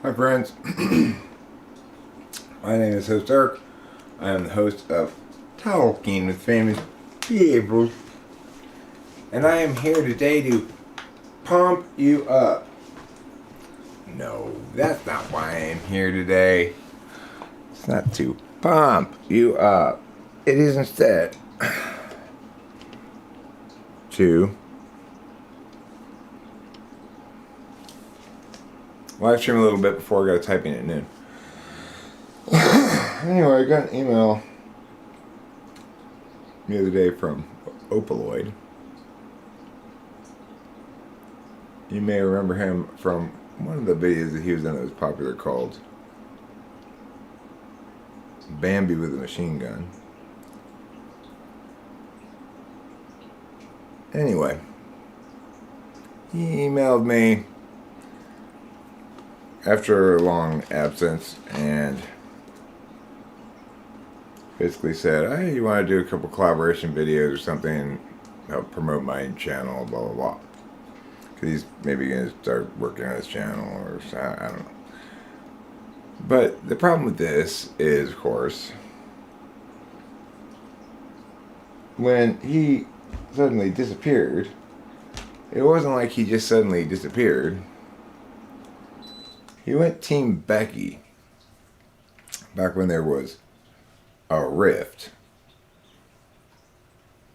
Hi friends, my name is host Eric. I am the host of Talking with Famous People, and I am here today to pump you up. No, that's not why I am here today. It's not to pump you up. It is instead to live stream a little bit before I go typing at noon. Anyway, I got an email the other day from Opaloid. You may remember him from one of the videos that he was in that was popular called Bambi with a Machine Gun. Anyway, he emailed me after a long absence and basically said, hey, you want to do a couple collaboration videos or something, help promote my channel, blah, blah, blah. Because he's maybe going to start working on his channel or I don't know. But the problem with this is, of course, when he suddenly disappeared, it wasn't like he just suddenly disappeared. He went Team Becky back when there was a rift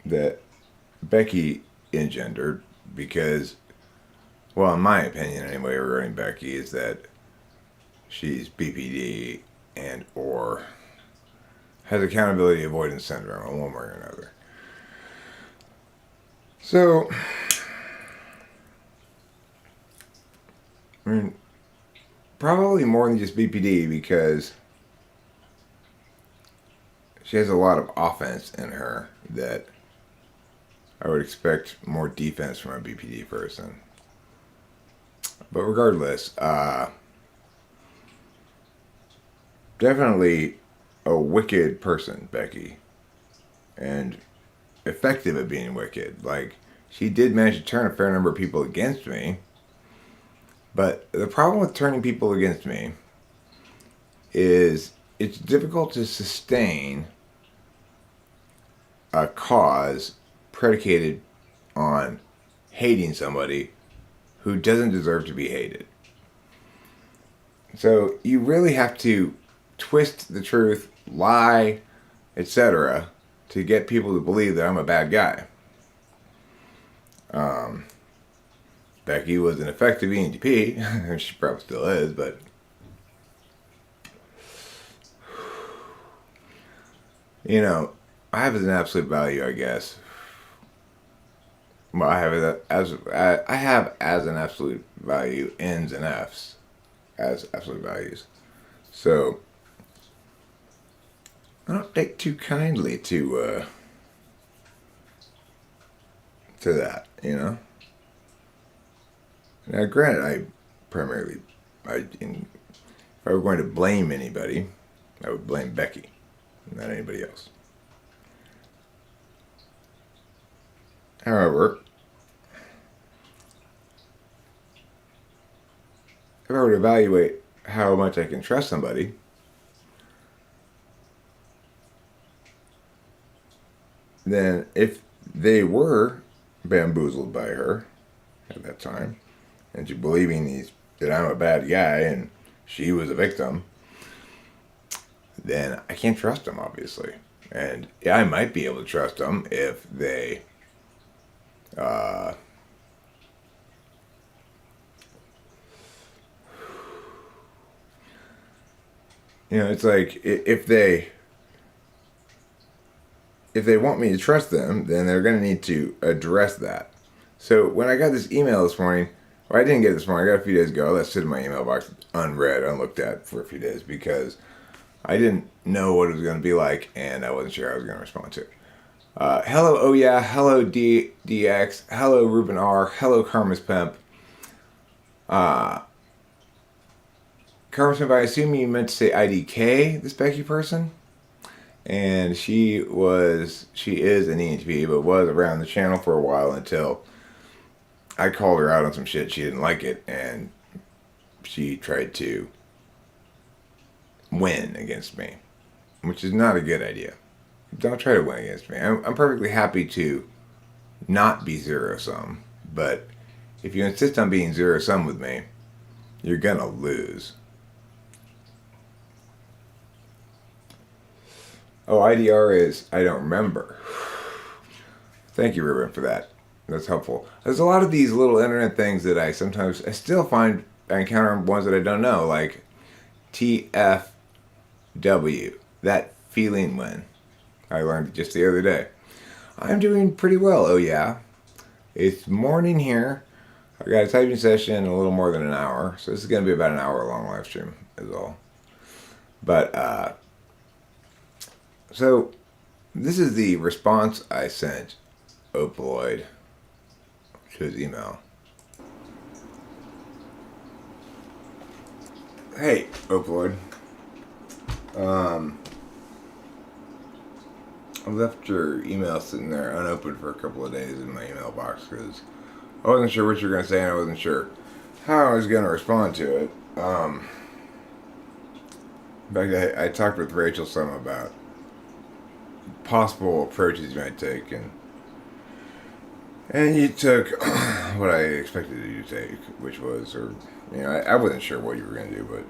that Becky engendered because, well, in my opinion anyway, regarding Becky, is that she's BPD and or has accountability avoidance syndrome in one way or another. So, I mean, probably more than just BPD because she has a lot of offense in her that I would expect more defense from a BPD person. But regardless, definitely a wicked person, Becky. And effective at being wicked. Like, she did manage to turn a fair number of people against me. But the problem with turning people against me is it's difficult to sustain a cause predicated on hating somebody who doesn't deserve to be hated. So you really have to twist the truth, lie, etc., to get people to believe that I'm a bad guy. Becky was an effective ENTP. She probably still is, but you know, I have as an absolute value, I guess. Well, I have as an absolute value N's and F's as absolute values. So I don't take too kindly to that, you know. Now, granted, if I were going to blame anybody, I would blame Becky, not anybody else. However, if I were to evaluate how much I can trust somebody, then if they were bamboozled by her at that time into believing that I'm a bad guy and she was a victim, then I can't trust them, obviously. And yeah, I might be able to trust them if they it's like if they want me to trust them, then they're going to need to address that. So when I got this email this morning, or I didn't get it this morning, I got it a few days ago. I let it sit in my email box unread, unlooked at for a few days because I didn't know what it was going to be like, and I wasn't sure how I was going to respond to it. Hello, oh yeah, hello DX, hello Ruben R, hello Karma's Pimp. Karma's Pimp, I assume you meant to say IDK, this Becky person? And she is an ENTP, but was around the channel for a while until I called her out on some shit. She didn't like it, and she tried to win against me, which is not a good idea. Don't try to win against me. I'm perfectly happy to not be zero sum, but if you insist on being zero sum with me, you're gonna lose. Oh, IDR is I don't remember. Thank you, Ruben, for that. That's helpful. There's a lot of these little internet things that I still find I encounter ones that I don't know, like TFW, that feeling when. I learned it just the other day. I'm doing pretty well. Oh yeah, it's morning here. I got a typing session in a little more than an hour, so this is going to be about an hour long live stream, is all. But so this is the response I sent Opaloid to his email. Hey, Opaloid. I left your email sitting there unopened for a couple of days in my email box because I wasn't sure what you were going to say and I wasn't sure how I was going to respond to it. In fact, I talked with Rachel some about possible approaches you might take, and you took what I expected you to take, which was, I wasn't sure what you were going to do, but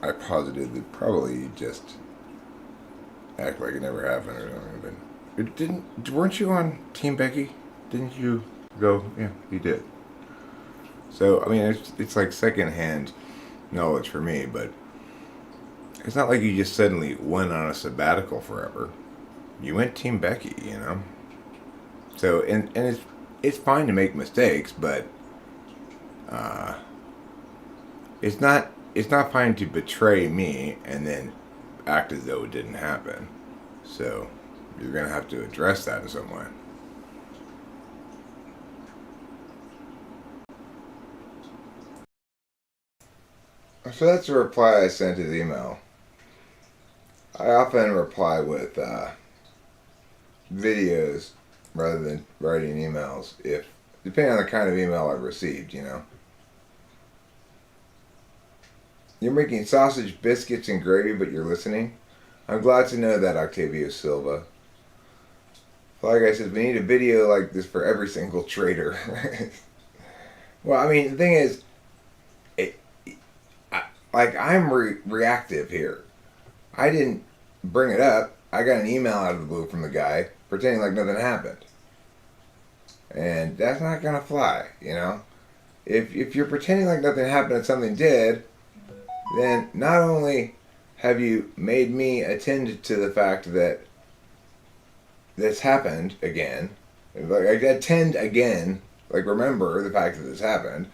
I posited that probably you just act like it never happened or something. But weren't you on Team Becky? Didn't you go? Yeah, you did. So, I mean, it's like secondhand knowledge for me, but it's not like you just suddenly went on a sabbatical forever. You went Team Becky, you know? So, and it's fine to make mistakes, but it's not fine to betray me and then act as though it didn't happen. So, you're going to have to address that in some way. So that's the reply I sent his email. I often reply with videos rather than writing emails, depending on the kind of email I've received, you know. You're making sausage, biscuits, and gravy, but you're listening? I'm glad to know that, Octavio Silva. Fly Guy says, we need a video like this for every single trader. Well, I mean, the thing is, I'm reactive here. I didn't bring it up. I got an email out of the blue from the guy pretending like nothing happened. And that's not going to fly, you know? If you're pretending like nothing happened and something did, then not only have you made me attend to the fact that this happened again, like attend again, like remember the fact that this happened,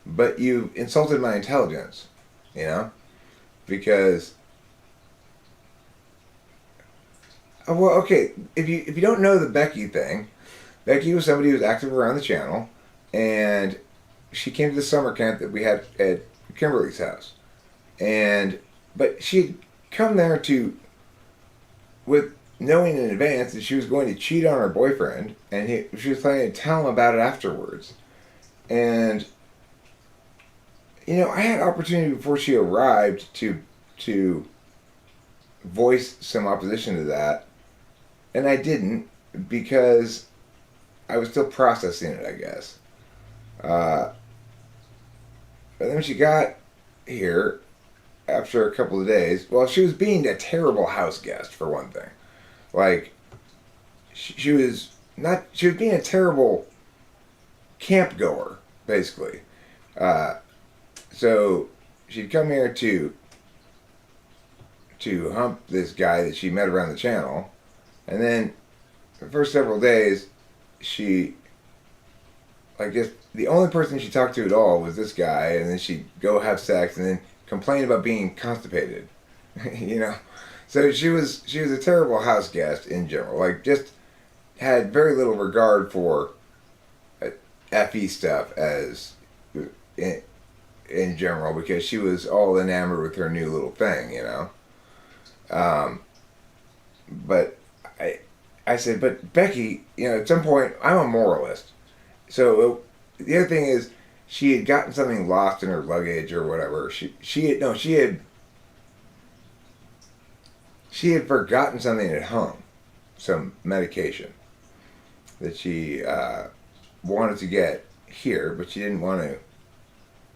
but you insulted my intelligence, you know? Because, well, okay, if you don't know the Becky thing, Becky was somebody who was active around the channel, and she came to the summer camp that we had at Kimberly's house. But she'd come there with knowing in advance that she was going to cheat on her boyfriend, and she was planning to tell him about it afterwards. And, you know, I had opportunity before she arrived to voice some opposition to that, and I didn't because I was still processing it, I guess. But then when she got here, after a couple of days, well, she was being a terrible house guest, for one thing. Like, she was being a terrible camp goer, basically. So she'd come here to hump this guy that she met around the channel, and then the first several days, just the only person she talked to at all was this guy, and then she'd go have sex, and then complain about being constipated, you know. So she was a terrible house guest in general. Like, just had very little regard for FE stuff as in general, because she was all enamored with her new little thing, you know. But I said, but Becky, you know, at some point, I'm a moralist. So the other thing is, she had gotten something lost in her luggage or whatever. She had forgotten something at home, some medication that she wanted to get here, but she didn't want to.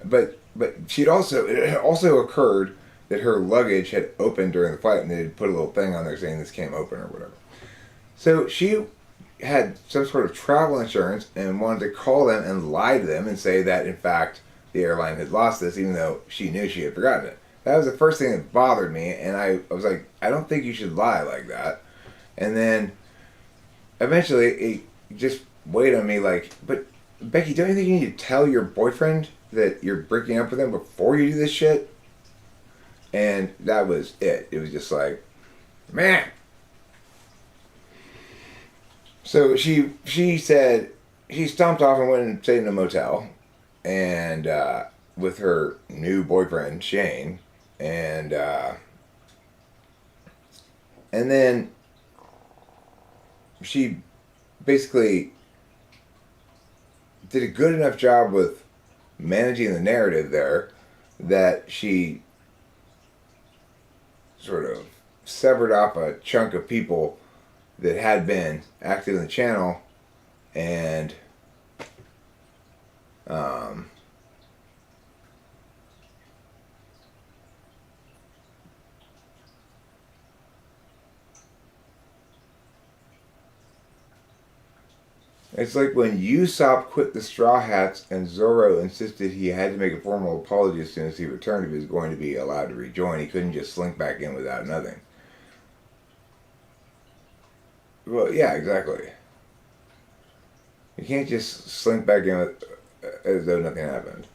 But she'd also it had also occurred that her luggage had opened during the flight, and they had put a little thing on there saying this came open or whatever. So she had some sort of travel insurance and wanted to call them and lie to them and say that in fact the airline had lost this, even though she knew she had forgotten it. That was the first thing that bothered me, and I was like, I don't think you should lie like that. And then eventually it just weighed on me like, but Becky, don't you think you need to tell your boyfriend that you're breaking up with him before you do this shit? And that was it. It was just like, man. So she said she stomped off and went and stayed in a motel, and with her new boyfriend Shane, and then she basically did a good enough job with managing the narrative there that she sort of severed off a chunk of people that had been active in the channel, and it's like when Usopp quit the Straw Hats and Zoro insisted he had to make a formal apology as soon as he returned if he was going to be allowed to rejoin. He couldn't just slink back in without nothing. Well, yeah, exactly. You can't just slink back in with, as though nothing happened.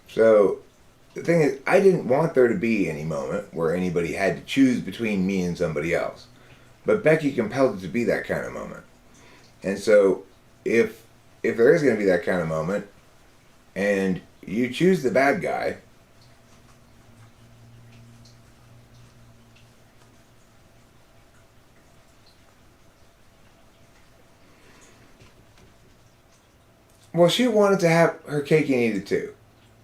So the thing is, I didn't want there to be any moment where anybody had to choose between me and somebody else. But Becky compelled it to be that kind of moment. And so if there is going to be that kind of moment and you choose the bad guy, well, she wanted to have her cake and eat it too.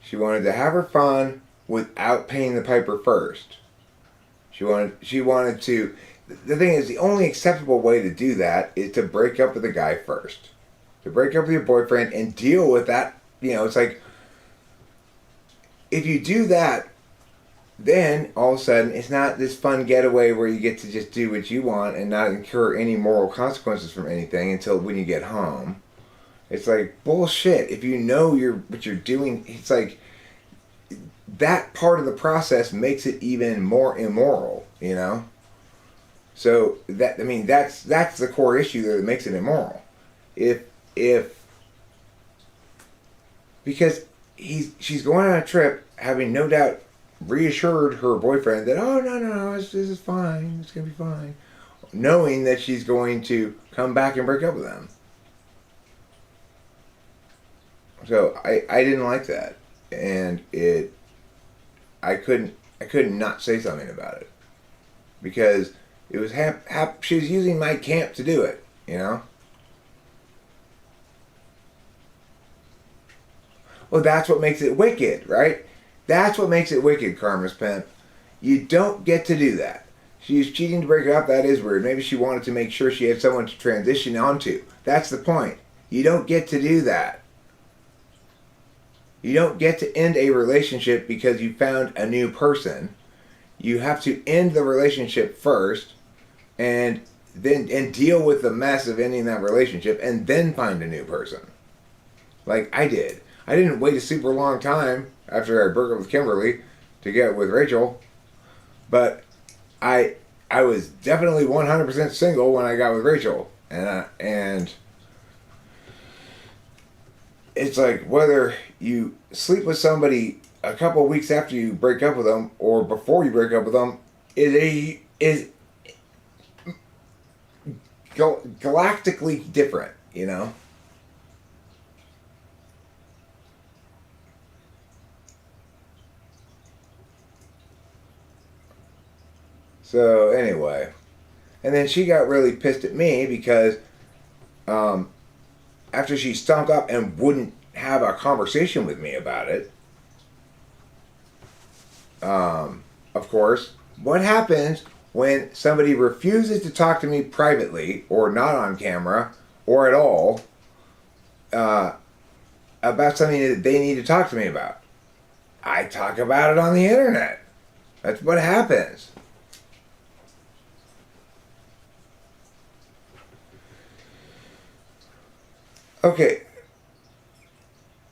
She wanted to have her fun without paying the piper first. She wanted to. The thing is, the only acceptable way to do that is to break up with the guy first. To break up with your boyfriend and deal with that. You know, it's like, if you do that, then all of a sudden it's not this fun getaway where you get to just do what you want and not incur any moral consequences from anything until when you get home. It's like bullshit. If you know what you're doing, it's like that part of the process makes it even more immoral, you know? So that's the core issue there that makes it immoral. If because she's going on a trip having no doubt reassured her boyfriend that, oh no, this is fine, it's gonna be fine, knowing that she's going to come back and break up with him. So I didn't like that, and I couldn't not say something about it because it was she was using my camp to do it, you know. Well, that's what makes it wicked, right? That's what makes it wicked, Karma's Pimp. You don't get to do that. She's cheating to break it up. That is weird. Maybe she wanted to make sure she had someone to transition onto. That's the point. You don't get to do that. You don't get to end a relationship because you found a new person. You have to end the relationship first and deal with the mess of ending that relationship and then find a new person. Like I did. I didn't wait a super long time after I broke up with Kimberly to get with Rachel, but I was definitely 100% single when I got with Rachel, and it's like whether you sleep with somebody a couple of weeks after you break up with them or before you break up with them is galactically different, you know? So anyway, and then she got really pissed at me because after she stunk up and wouldn't have a conversation with me about it, of course, what happens when somebody refuses to talk to me privately or not on camera or at all about something that they need to talk to me about? I talk about it on the internet. That's what happens. Okay.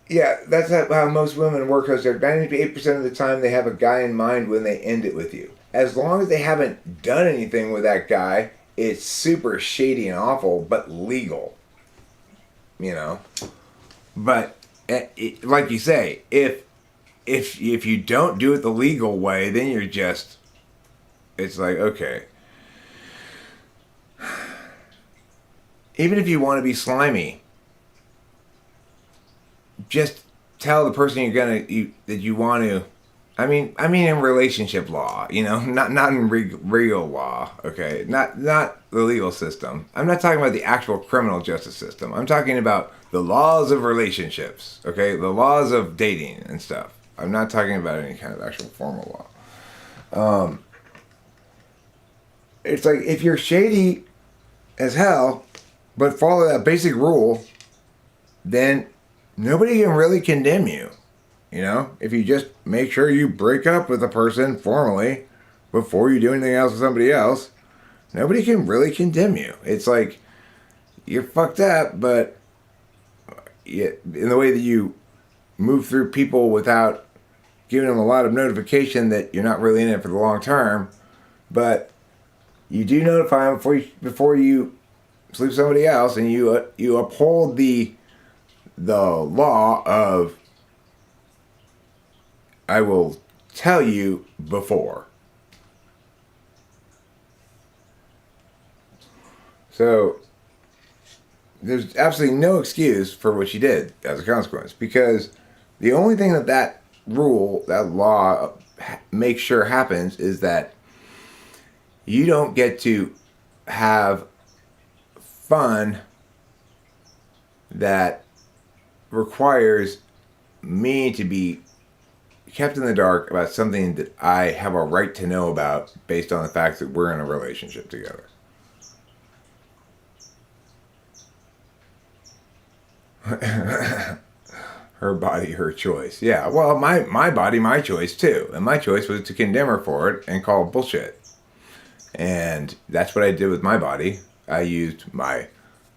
Yeah, that's how most women work. Because 98% of the time they have a guy in mind when they end it with you. As long as they haven't done anything with that guy, it's super shady and awful, but legal. You know. But like you say, if you don't do it the legal way, then you're just. It's like, okay. Even if you want to be slimy, just tell the person that you want to. I mean in relationship law, not in real law. Okay, not the legal system. I'm not talking about the actual criminal justice system. I'm talking about the laws of relationships. Okay, the laws of dating and stuff. I'm not talking about any kind of actual formal law. It's like if you're shady as hell, but follow that basic rule, then nobody can really condemn you. If you just make sure you break up with a person formally before you do anything else with somebody else, nobody can really condemn you. It's like you're fucked up, but in the way that you move through people without giving them a lot of notification that you're not really in it for the long term, but you do notify them before you sleep with somebody else, and you uphold the law of I will tell you before. So there's absolutely no excuse for what she did as a consequence, because the only thing that rule, that law makes sure happens is that you don't get to have fun that requires me to be kept in the dark about something that I have a right to know about based on the fact that we're in a relationship together. Her body, her choice. Yeah, well, my body, my choice too. And my choice was to condemn her for it and call it bullshit. And that's what I did with my body. I used my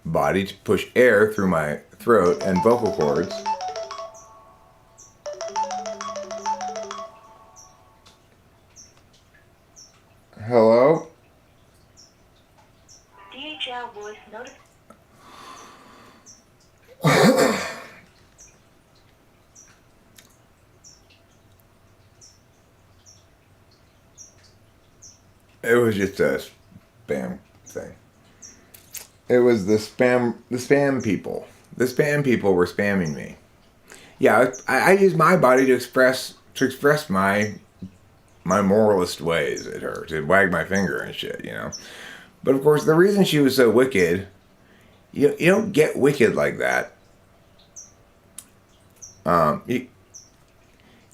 body to push air through my throat and vocal cords. Hello? DHL voice notice. It was just a spam thing. It was the spam people. The spam people were spamming me. Yeah, I used my body to express my moralist ways at her, to wag my finger and shit, But of course, the reason she was so wicked, you don't get wicked like that.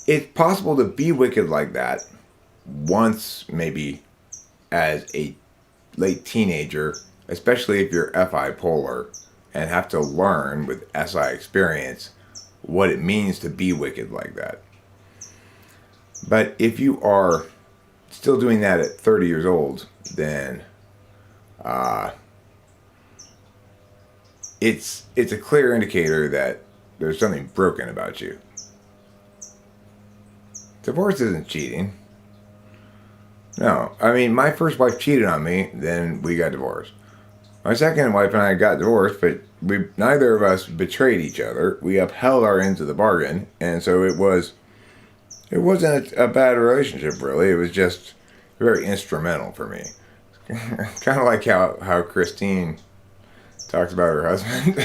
It's possible to be wicked like that once, maybe, as a late teenager, especially if you're FI polar and have to learn with SI experience what it means to be wicked like that. But if you are still doing that at 30 years old, then it's a clear indicator that there's something broken about you. Divorce isn't cheating. No, I mean, my first wife cheated on me, then we got divorced. My second wife and I got divorced, but neither of us betrayed each other. We upheld our ends of the bargain, and so it wasn't a bad relationship, really. It was just very instrumental for me. Kind of like how Christine talks about her husband.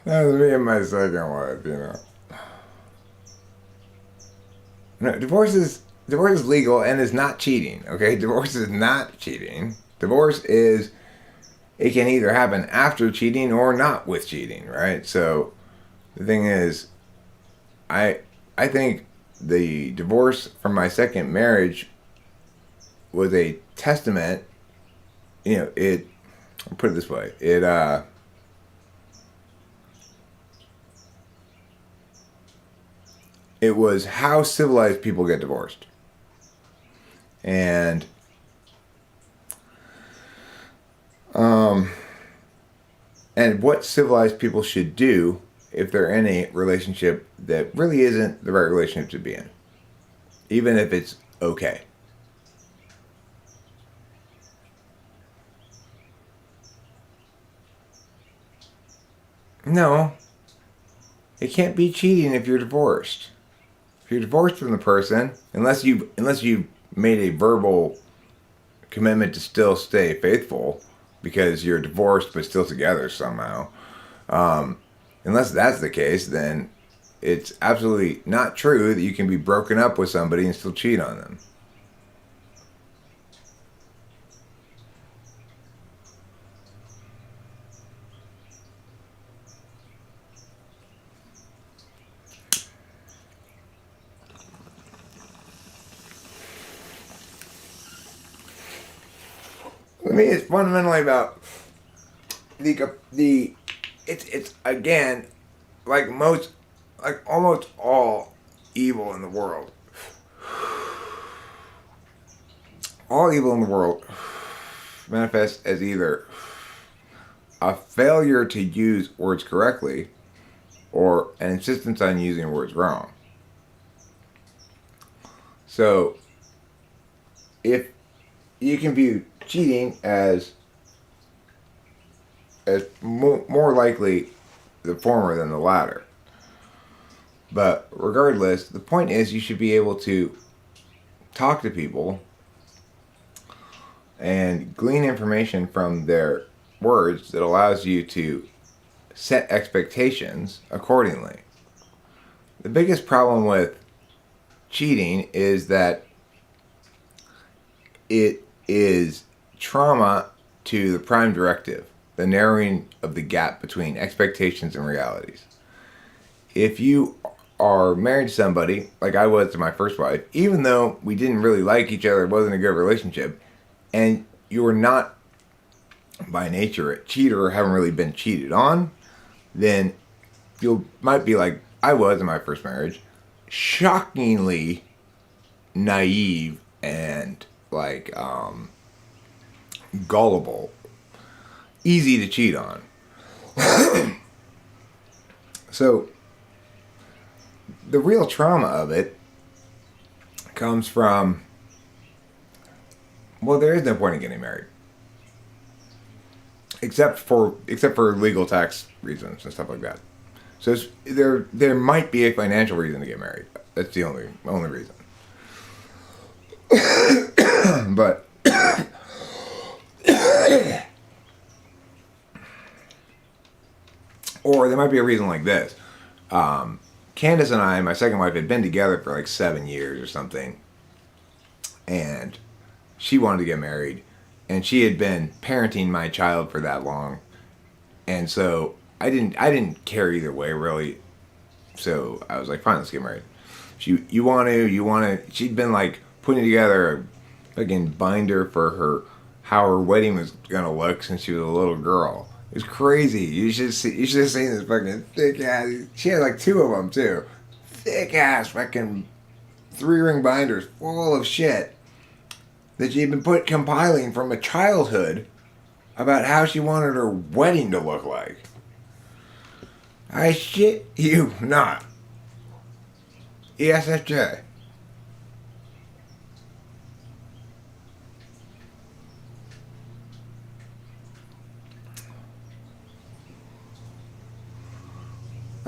That was me and my second wife, No, divorce is legal and is not cheating, okay? Divorce is not cheating. Divorce is it can either happen after cheating or not with cheating, right? So the thing is, I I think the divorce from my second marriage was a testament. I'll put it this way. It was how civilized people get divorced. And um and what civilized people should do if they're in a relationship that really isn't the right relationship to be in, even if it's okay. No, it can't be cheating if you're divorced. If you're divorced from the person, unless you've made a verbal commitment to still stay faithful because you're divorced but still together somehow. Um, Unless that's the case, then it's absolutely not true that you can be broken up with somebody and still cheat on them. I mean, it's fundamentally about the it's again like almost all evil in the world. All evil in the world manifests as either a failure to use words correctly or an insistence on using words wrong. So if you can view cheating as more likely the former than the latter. But regardless, the point is you should be able to talk to people and glean information from their words that allows you to set expectations accordingly. The biggest problem with cheating is that it is trauma to the prime directive, the narrowing of the gap between expectations and realities. If you are married to somebody, like I was to my first wife, even though we didn't really like each other, it wasn't a good relationship, and you were not by nature a cheater or haven't really been cheated on, then you might be like I was in my first marriage, shockingly naive and gullible, easy to cheat on. So the real trauma of it comes from, well, there is no point in getting married, except for legal tax reasons and stuff like that. So there might be a financial reason to get married. That's the only reason. But or there might be a reason like this. Candace and I, my second wife, had been together for like 7 years or something, and she wanted to get married, and she had been parenting my child for that long, and so I didn't care either way really. So I was like, fine, let's get married. You want to. She'd been like putting together a fucking binder for how her wedding was gonna look since she was a little girl. It was crazy. You should have seen this fucking thick ass. She had like two of them too. Thick ass fucking 3-ring binders full of shit that she had been compiling from a childhood about how she wanted her wedding to look like. I shit you not. ESFJ.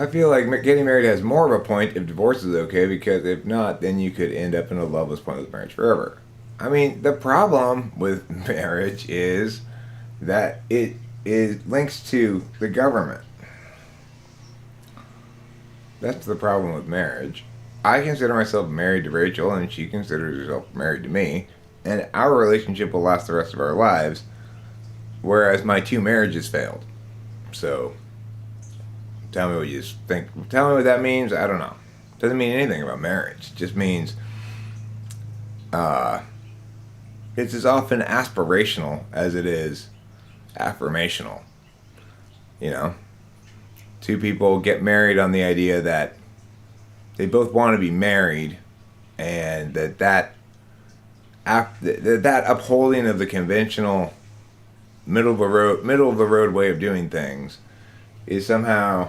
I feel like getting married has more of a point if divorce is okay, because if not, then you could end up in a loveless, pointless marriage forever. I mean, the problem with marriage is that it is links to the government. That's the problem with marriage. I consider myself married to Rachel, and she considers herself married to me, and our relationship will last the rest of our lives. whereas my 2 marriages failed. So tell me what you think. Tell me what that means. I don't know. Doesn't mean anything about marriage. It just means it's as often aspirational as it is affirmational. You know, 2 people get married on the idea that they both want to be married, and that upholding of the conventional middle of the road way of doing things is somehow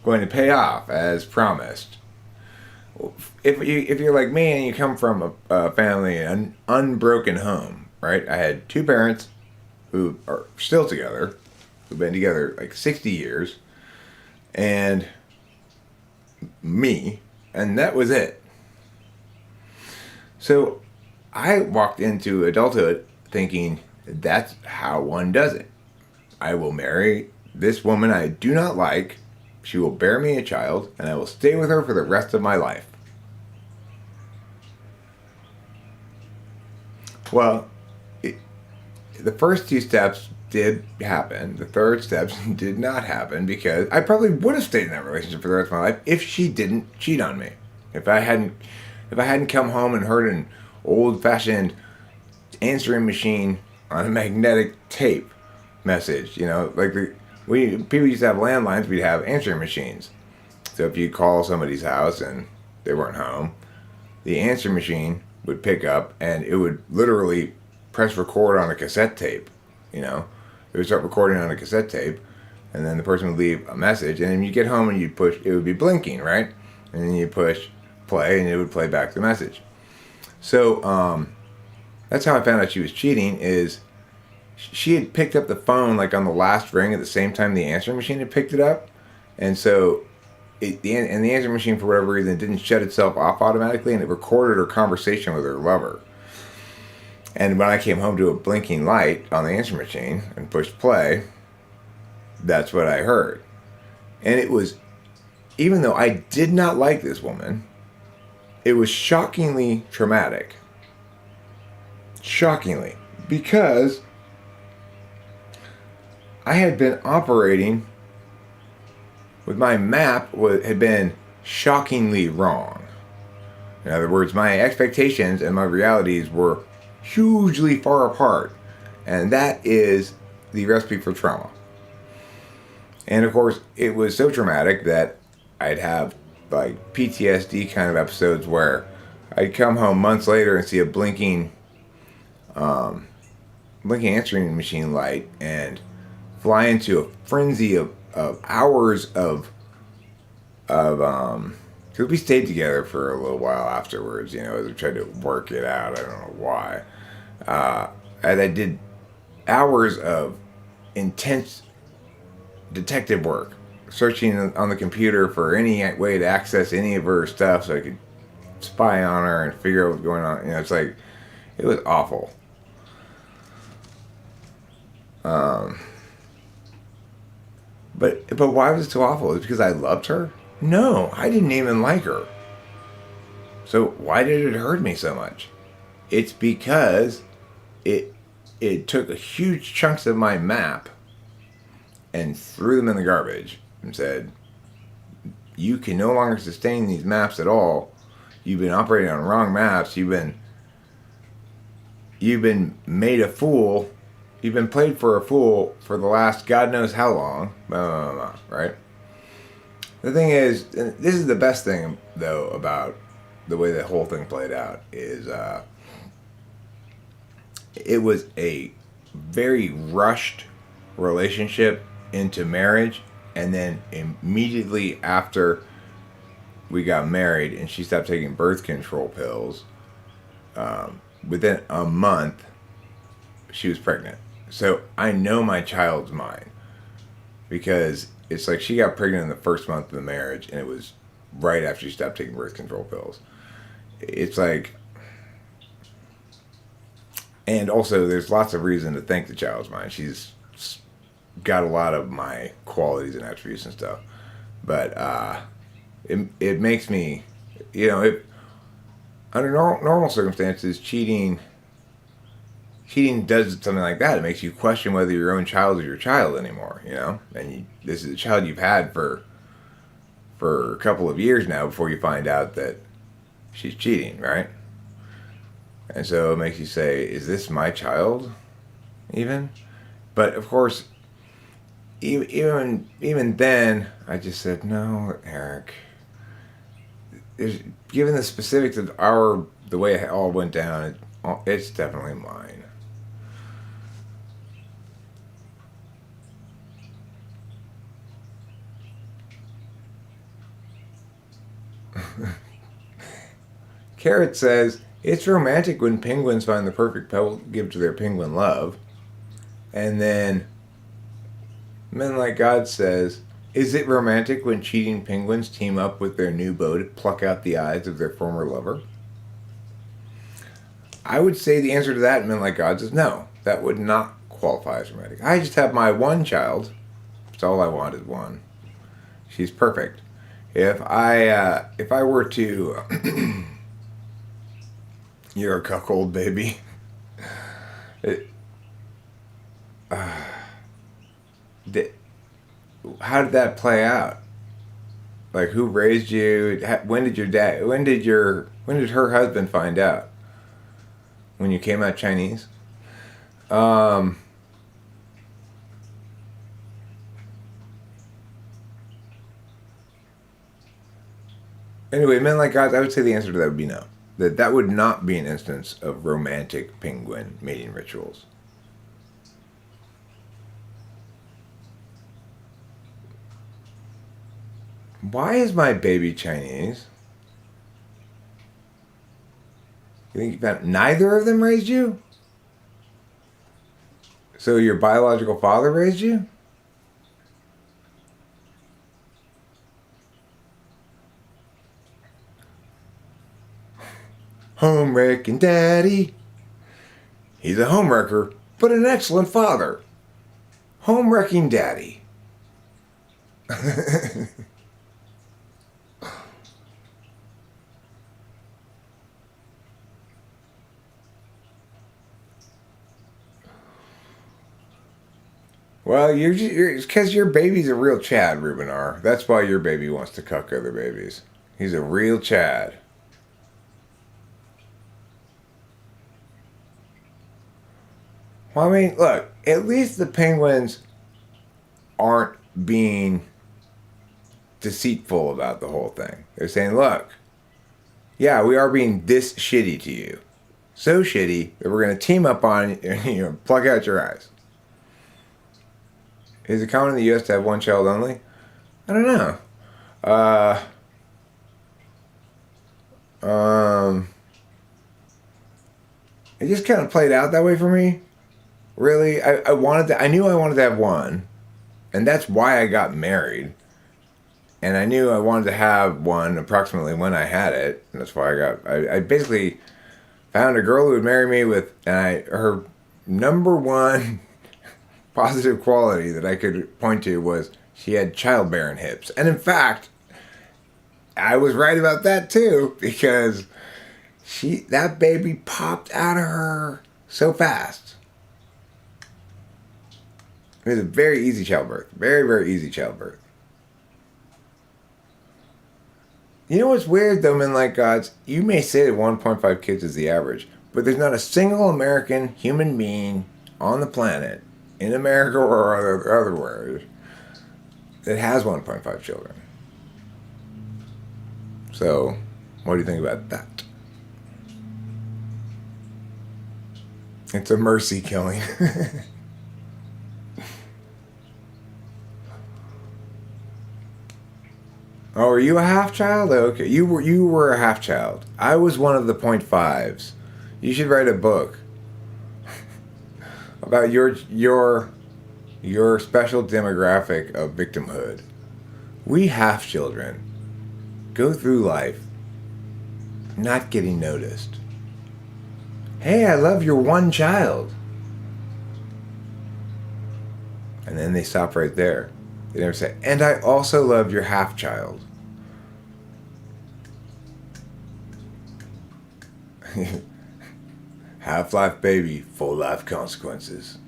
going to pay off as promised. If you're like me and you come from a family, an unbroken home, right? I had 2 parents who are still together, who've been together like 60 years, and me, and that was it. So I walked into adulthood thinking that's how one does it. I will marry this woman I do not like. She will bear me a child, and I will stay with her for the rest of my life. Well, the first 2 steps did happen. The third steps did not happen because I probably would have stayed in that relationship for the rest of my life if she didn't cheat on me. If I hadn't come home and heard an old-fashioned answering machine on a magnetic tape message, like people used to have landlines, we'd have answering machines. So if you call somebody's house and they weren't home, the answering machine would pick up and it would literally press record on a cassette tape. It would start recording on a cassette tape, and then the person would leave a message, and then you get home and you'd push, it would be blinking, right? And then you push play and it would play back the message. So that's how I found out she was cheating. Is she had picked up the phone like on the last ring at the same time the answering machine had picked it up, and so the answering machine for whatever reason didn't shut itself off automatically, and it recorded her conversation with her lover. And when I came home to a blinking light on the answering machine and pushed play, that's what I heard. And it was, even though I did not like this woman, it was shockingly traumatic. Shockingly. Because I had been operating with my map had been shockingly wrong. In other words, my expectations and my realities were hugely far apart, and that is the recipe for trauma. And of course, it was so traumatic that I'd have like PTSD kind of episodes where I'd come home months later and see a blinking answering machine light and fly into a frenzy of hours of because we stayed together for a little while afterwards, as we tried to work it out. I don't know why. And I did hours of intense detective work, searching on the computer for any way to access any of her stuff so I could spy on her and figure out what's going on. It's like, it was awful. But why was it so awful? Is it because I loved her? No, I didn't even like her. So why did it hurt me so much? It's because it took a huge chunks of my map and threw them in the garbage and said, you can no longer sustain these maps at all. You've been operating on wrong maps. You've been made a fool. You've been played for a fool for the last God knows how long. Blah, blah, blah, right? The thing is, and this is the best thing, though, about the way the whole thing played out, is it was a very rushed relationship into marriage, and then immediately after we got married and she stopped taking birth control pills, within a month, she was pregnant. So I know my child's mine, because it's like she got pregnant in the first month of the marriage, and it was right after she stopped taking birth control pills. It's like, and also there's lots of reason to think the child's mine. She's got a lot of my qualities and attributes and stuff, but it makes me, under normal circumstances, cheating cheating does something like that. It makes you question whether your own child is your child anymore, you know? And this is a child you've had for a couple of years now before you find out that she's cheating, right? And so it makes you say, is this my child even? But of course, even then, I just said, no, Eric. Given the specifics of the way it all went down, it's definitely mine. Carrot says, it's romantic when penguins find the perfect pebble to give to their penguin love. And then Men Like God says, is it romantic when cheating penguins team up with their new beau to pluck out the eyes of their former lover? I would say the answer to that, Men Like God, is no. That would not qualify as romantic. I just have my one child. That's all I want is one. She's perfect. If I were to, you're a cuckold baby. How did that play out? Like, who raised you? When did her husband find out? When you came out Chinese? Anyway, Men Like God, I would say the answer to that would be no. That would not be an instance of romantic penguin mating rituals. Why is my baby Chinese? You think that neither of them raised you? So your biological father raised you? Home-wrecking daddy. He's a homewrecker, but an excellent father. Home-wrecking daddy. Well, it's because your baby's a real Chad, Rubinar. That's why your baby wants to cuck other babies. He's a real Chad. Well, I mean, look, at least the penguins aren't being deceitful about the whole thing. They're saying, look, yeah, we are being this shitty to you. So shitty that we're going to team up on you and pluck out your eyes. Is it common in the U.S. to have one child only? I don't know. It just kind of played out that way for me. Really, I knew I wanted to have one, and that's why I got married. And I knew I wanted to have one approximately when I had it, and that's why I basically found a girl who would marry me with, her number one positive quality that I could point to was she had childbearing hips. And in fact, I was right about that too, because that baby popped out of her so fast. It was a very easy childbirth. Very, very easy childbirth. You know what's weird though, Men Like Gods? You may say that 1.5 kids is the average, but there's not a single American human being on the planet, in America or otherwhere, that has 1.5 children. So, what do you think about that? It's a mercy killing. Oh, are you a half child? Okay, you were a half child. I was one of the 0.5s. You should write a book about your special demographic of victimhood. We half children go through life not getting noticed. Hey, I love your one child. And then they stop right there. They never say, and I also love your half child. Half-life baby, full life consequences.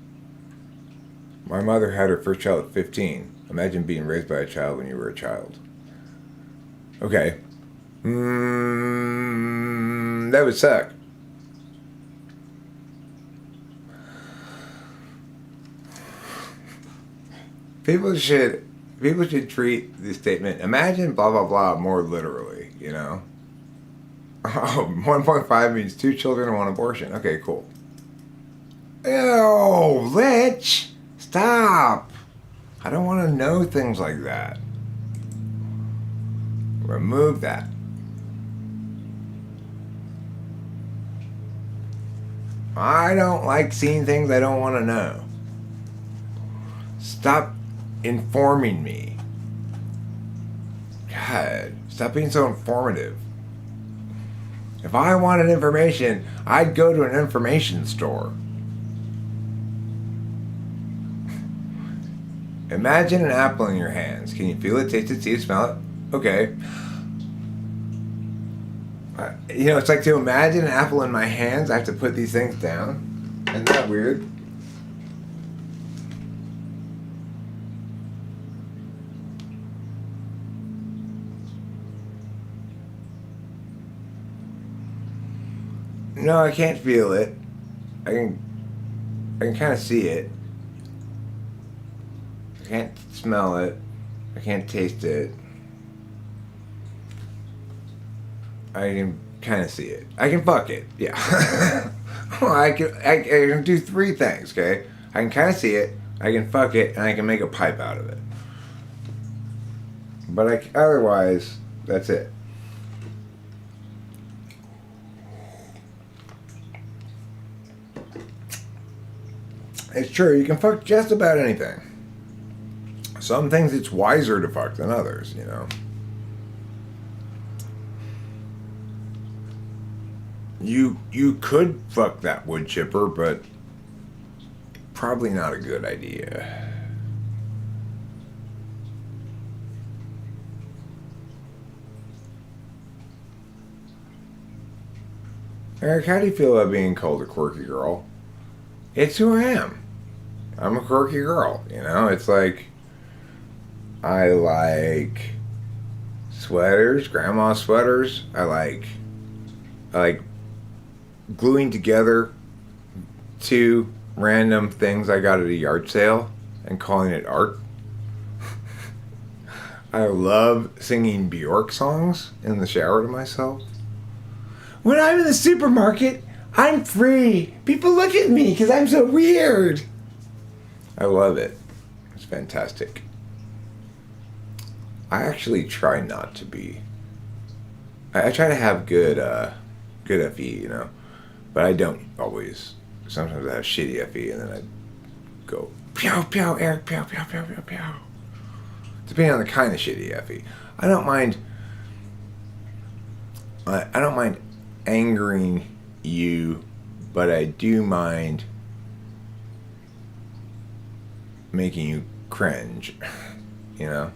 My mother had her first child at 15. Imagine being raised by a child when you were a child. Okay. That would suck. People should treat the statement, imagine blah blah blah, more literally, you know? Oh, 1.5 means 2 children and 1 abortion. Okay, cool. Ew, Lich! Stop! I don't want to know things like that. Remove that. I don't like seeing things I don't want to know. Stop informing me. God, stop being so informative. If I wanted information, I'd go to an information store. Imagine an apple in your hands. Can you feel it, taste it, see it, smell it? Okay. You know, it's like to imagine an apple in my hands, I have to put these things down. Isn't that weird? No, I can't feel it. I can kind of see it. I can't smell it. I can't taste it. I can kind of see it. I can fuck it. Yeah. I can do 3 things, okay? I can kind of see it, I can fuck it, and I can make a pipe out of it. But otherwise, that's it. It's true, you can fuck just about anything. Some things it's wiser to fuck than others, you know? You could fuck that wood chipper, but probably not a good idea. Eric, how do you feel about being called a quirky girl? It's who I am. I'm a quirky girl, you know? It's like, I like sweaters, grandma sweaters. I like gluing together 2 random things I got at a yard sale and calling it art. I love singing Bjork songs in the shower to myself. When I'm in the supermarket, I'm free. People look at me because I'm so weird. I love it. It's fantastic. I actually try not to be. I try to have good FE, you know, but I don't always. Sometimes I have shitty FE, and then I go pew pew Eric pew pew pew pew pew. Depending on the kind of shitty FE, I don't mind. I don't mind angering you, but I do mind making you cringe, you know?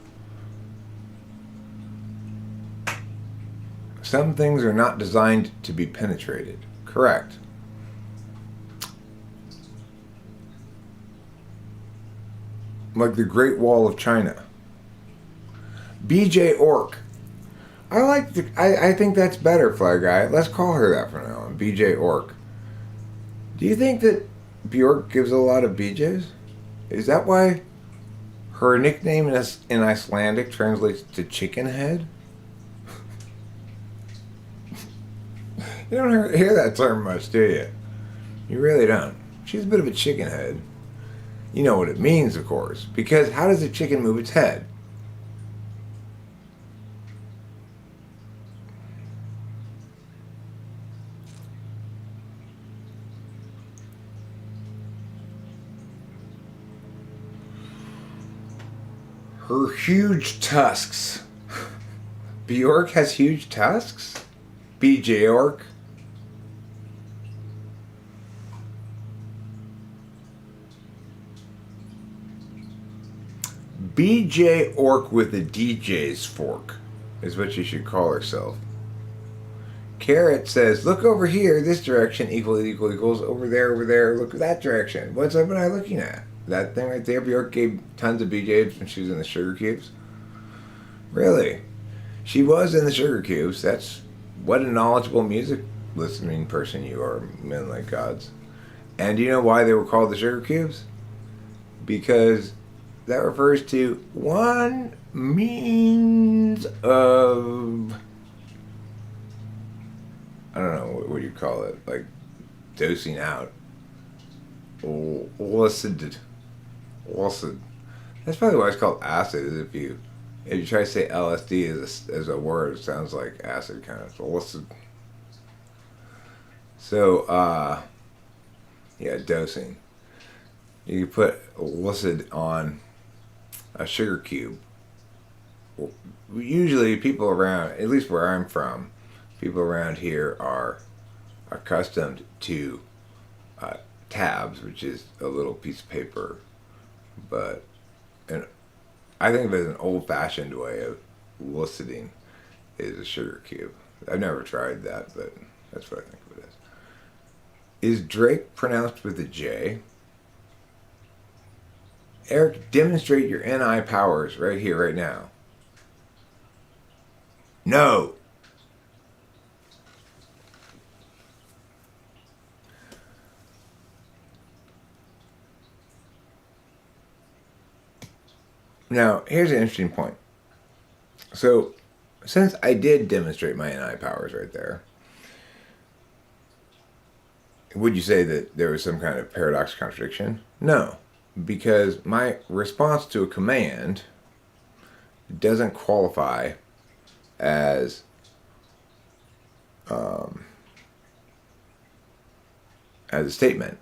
Some things are not designed to be penetrated. Correct. Like the Great Wall of China. BJ Orc. I think that's better, Fly Guy. Let's call her that from now on. BJ Orc. Do you think that Bjork gives a lot of BJs? Is that why her nickname in Icelandic translates to chicken head? You don't hear that term much, do you? You really don't. She's a bit of a chicken head. You know what it means, of course. Because how does a chicken move its head? Her huge tusks. Bjork has huge tusks? BJ Orc? BJ Orc with a DJ's fork is what she should call herself. Carrot says, look over here, this direction, equals, over there, look at that direction. What's up am I looking at? That thing right there, Bjork gave tons of BJs when she was in the Sugar Cubes? Really? She was in the Sugar Cubes. That's what a knowledgeable music listening person you are, men like gods. And do you know why they were called the Sugar Cubes? Because that refers to one means of, I don't know, what do you call it? Like dosing out. Illicit. That's probably why it's called acid. Is if you try to say LSD as a word, it sounds like acid kind of. Illicit. So, yeah, dosing. You put illicit on a sugar cube. Usually, people around, at least where I'm from, people around here are accustomed to tabs, which is a little piece of paper, but and I think of it as an old-fashioned way of eliciting is a sugar cube. I've never tried that, but that's what I think of it as. Is Drake pronounced with a J? Eric, demonstrate your NI powers right here, right now. No! Now, here's an interesting point. So, since I did demonstrate my NI powers right there, would you say that there was some kind of paradox contradiction? No, because my response to a command doesn't qualify as a statement.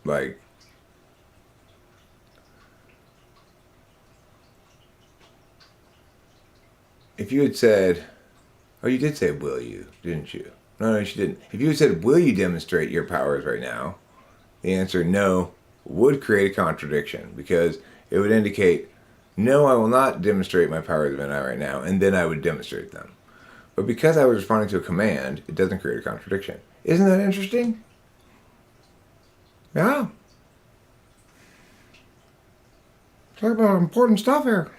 Like, if you had said, oh, you did say, will you, didn't you? No, she didn't. If you had said, will you demonstrate your powers right now? The answer, no, would create a contradiction because it would indicate, no, I will not demonstrate my powers of NI right now, and then I would demonstrate them. But because I was responding to a command, it doesn't create a contradiction. Isn't that interesting? Yeah. Talk about important stuff here.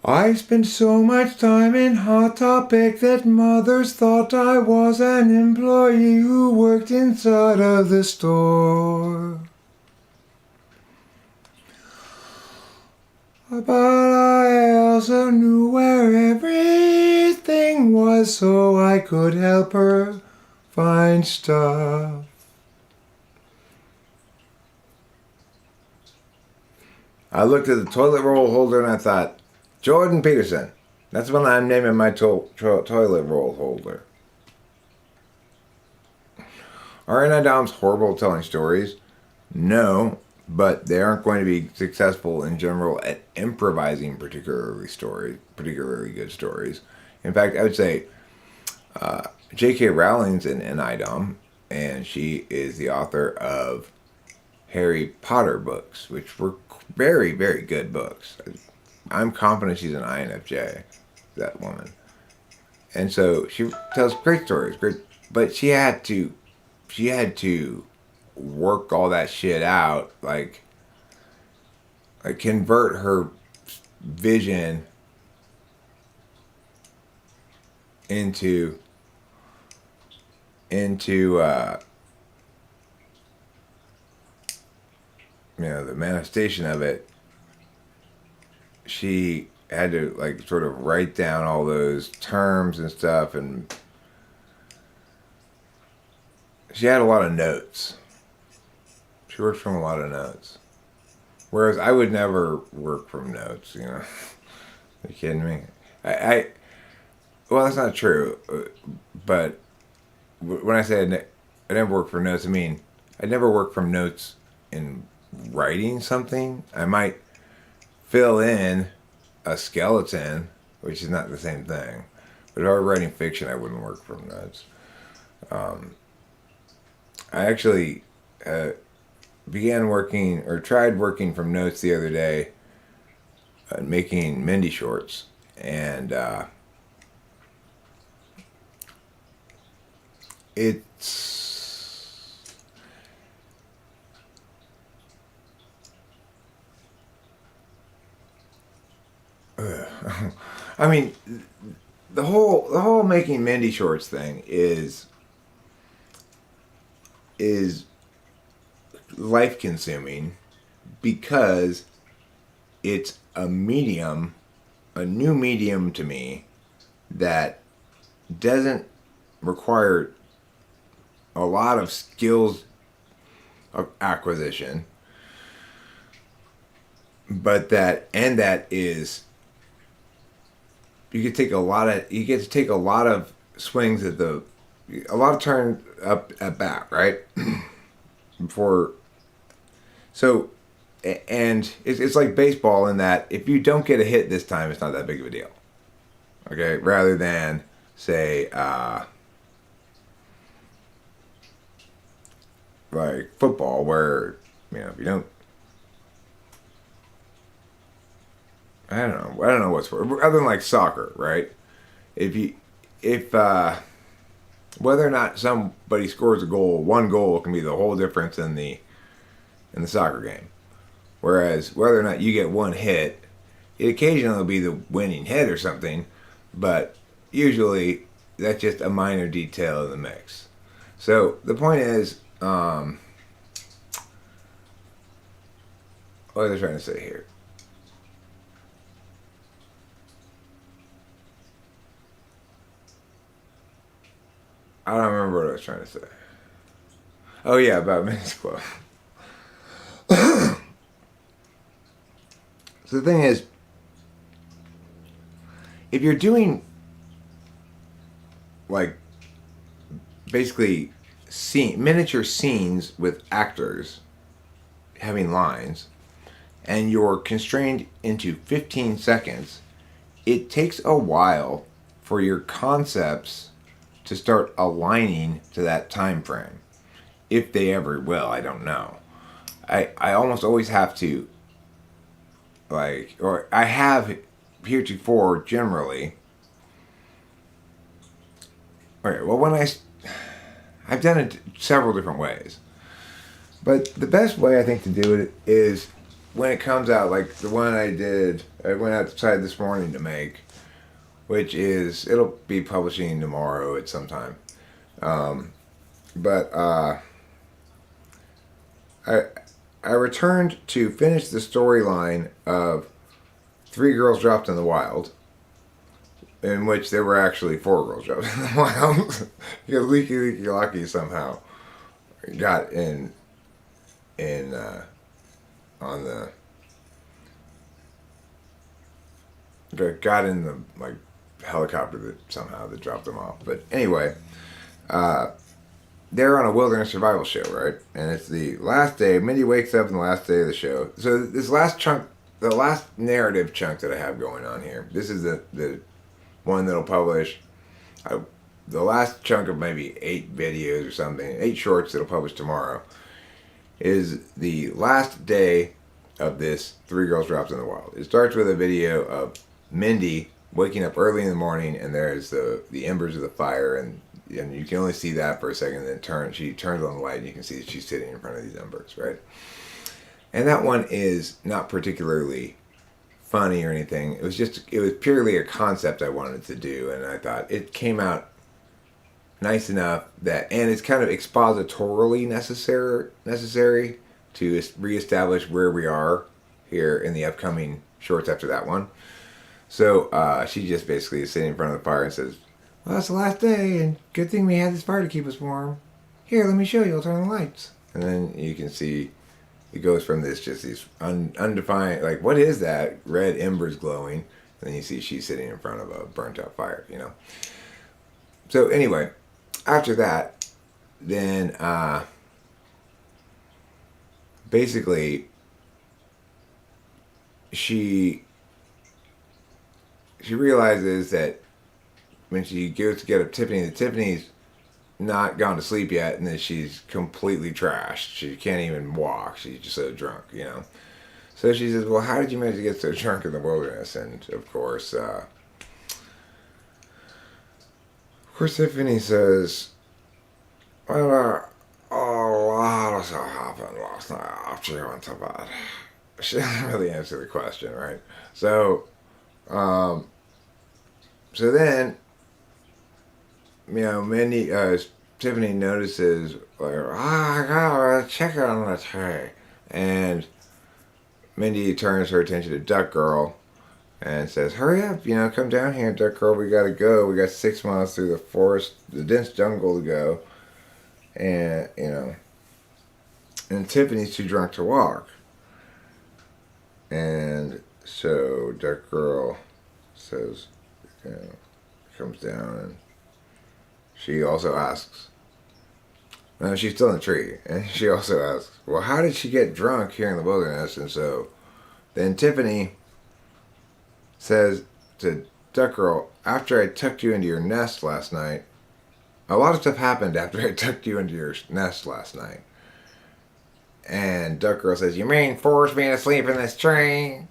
I spent so much time in Hot Topic that mothers thought I was an employee who worked inside of the store. But I also knew where everything was so I could help her find stuff. I looked at the toilet roll holder and I thought, Jordan Peterson. That's what I'm naming my toilet roll holder. Are NI-DOMs horrible at telling stories? No, but they aren't going to be successful in general at improvising particularly good stories. In fact, I would say J.K. Rowling's an NI-DOM, and she is the author of Harry Potter books, which were very, very good books. I'm confident she's an INFJ, that woman. And so she tells great stories, but she had to work all that shit out, like convert her vision into the manifestation of it. She had to sort of write down all those terms and stuff, and she had a lot of notes. She worked from a lot of notes. Whereas I would never work from notes, Are you kidding me? Well, that's not true. But when I say I never work from notes, I mean, I never work from notes in writing something. I might fill in a skeleton, which is not the same thing. But if I were writing fiction, I wouldn't work from notes. I actually began working or tried working from notes the other day, making Mindy shorts, and it's I mean, the whole making Mindy shorts thing is life consuming because it's a new medium to me that doesn't require a lot of skills of acquisition, but that is you get to take a lot of swings at a lot of turns up at bat, right? Before so and it's like baseball in that if you don't get a hit this time, it's not that big of a deal. Okay, rather than say like football, where if you don't, I don't know what's other than like soccer, right? If you if whether or not somebody scores a goal, one goal can be the whole difference in the soccer game. Whereas whether or not you get one hit, it occasionally will be the winning hit or something, but usually that's just a minor detail in the mix. So the point is, what was I trying to say here? I don't remember what I was trying to say. Oh yeah, about men's club. So the thing is, if you're doing like basically miniature scenes with actors having lines, and you're constrained into 15 seconds, it takes a while for your concepts to start aligning to that time frame. If they ever will, I don't know. I almost always have to, or I have heretofore generally. Okay, well, I've done it several different ways. But the best way I think to do it is when it comes out, like the one I went outside this morning to make, which it'll be publishing tomorrow at some time. But I returned to finish the storyline of Three Girls Dropped in the Wild, in which there were actually four girls dropped in the wild because Leaky Leaky Locky somehow got in on the got in the like helicopter that dropped them off. But anyway, they're on a wilderness survival show, right? And it's the last day. Mindy wakes up on the last day of the show. So this last chunk, the last narrative chunk that I have going on here, this is the one that'll publish. The last chunk of maybe 8 videos or something, 8 shorts that'll publish tomorrow, is the last day of this Three Girls Dropped in the Wild. It starts with a video of Mindy waking up early in the morning, and there's the embers of the fire, and you can only see that for a second. Then she turns on the light, and you can see that she's sitting in front of these embers, right? And that one is not particularly funny or anything. It was purely a concept I wanted to do, and I thought it came out nice enough and it's kind of expositorily necessary to reestablish where we are here in the upcoming shorts after that one. So she just basically is sitting in front of the fire and says, "Well, it's the last day, and good thing we had this fire to keep us warm. Here, let me show you. I'll turn on the lights." And then you can see it goes from these undefined, like, what is that? Red embers glowing. And then you see she's sitting in front of a burnt out fire, So anyway, after that, then basically she realizes that when she goes to get up Tiffany, the Tiffany's not gone to sleep yet, and then she's completely trashed. She can't even walk. She's just so drunk, you know. So she says, "Well, how did you manage to get so drunk in the wilderness?" And of course, Tiffany says, "Well, a lot of stuff happened last night after you went to bed." She doesn't really answer the question, right? So, um, so then, you know, Tiffany notices, like, I got a chicken on the tray. And Mindy turns her attention to Duck Girl and says, hurry up, you know, come down here, Duck Girl, we gotta go. We got 6 miles through the forest, the dense jungle to go. And, you know, and Tiffany's too drunk to walk. And so Duck Girl says, you know, comes down and she also asks, no, she's still in the tree, and she also asks, well, how did she get drunk here in the wilderness? And so then Tiffany says to Duck Girl, after I tucked you into your nest last night, a lot of stuff happened after I tucked you into your nest last night. And Duck Girl says, you mean force me to sleep in this tree?